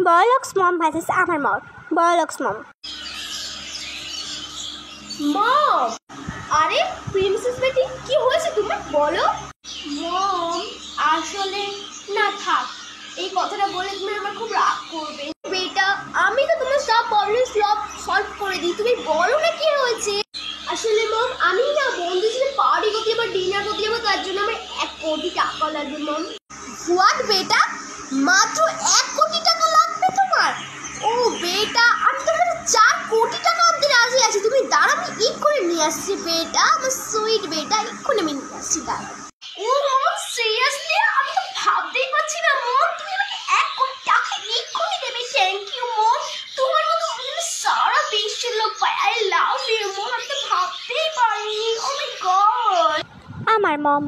বড়লোকস মম versus আমার মম। বড়লোকস মম। মম, আরে princess বেটি, কি হয়েছে তোমার, বলো। মম, আসলে না থাক, এই কথাটা বলে তুমি আমার খুব রাগ করবে। বেটা, আমি তো তোমার সব প্রবলেম সলভ করে দিই, তুমি বলো না কি হয়েছে। আসলে মম, আমি না বন্ধুদের সাথে পার্টি করতে যাবো, ডিনার করতে যাবো, তার জন্য আমার 1 কোটি টাকা লাগবে মম। হোয়াট বেটা, মাত্র 1 কোটি টাকা লাগবে তোমার? ও বেটা, আমি তোমার 4 কোটি টাকা আনতে রাজি আছি, তুমি দাঁড়া, আমি এক্ষুনি নিয়ে আসছি বেটা, আমার সুইট বেটা, এক্ষুনি আমি নিয়ে আসছি, দাঁড়া। ও মম, সিরিয়াসলি আমি তো ভাবতেই পারছি না মম, তুমি আমাকে 1 কোটি টাকা এক্ষুনি দেবে। থ্যাংক ইউ মম, তোমার মতো আমি সারা বিশ্বের লোক পাই। আই লাভ ইউ মম, আমি তো ভাবতেই পারিনি। ও মাই গড। আমার মম।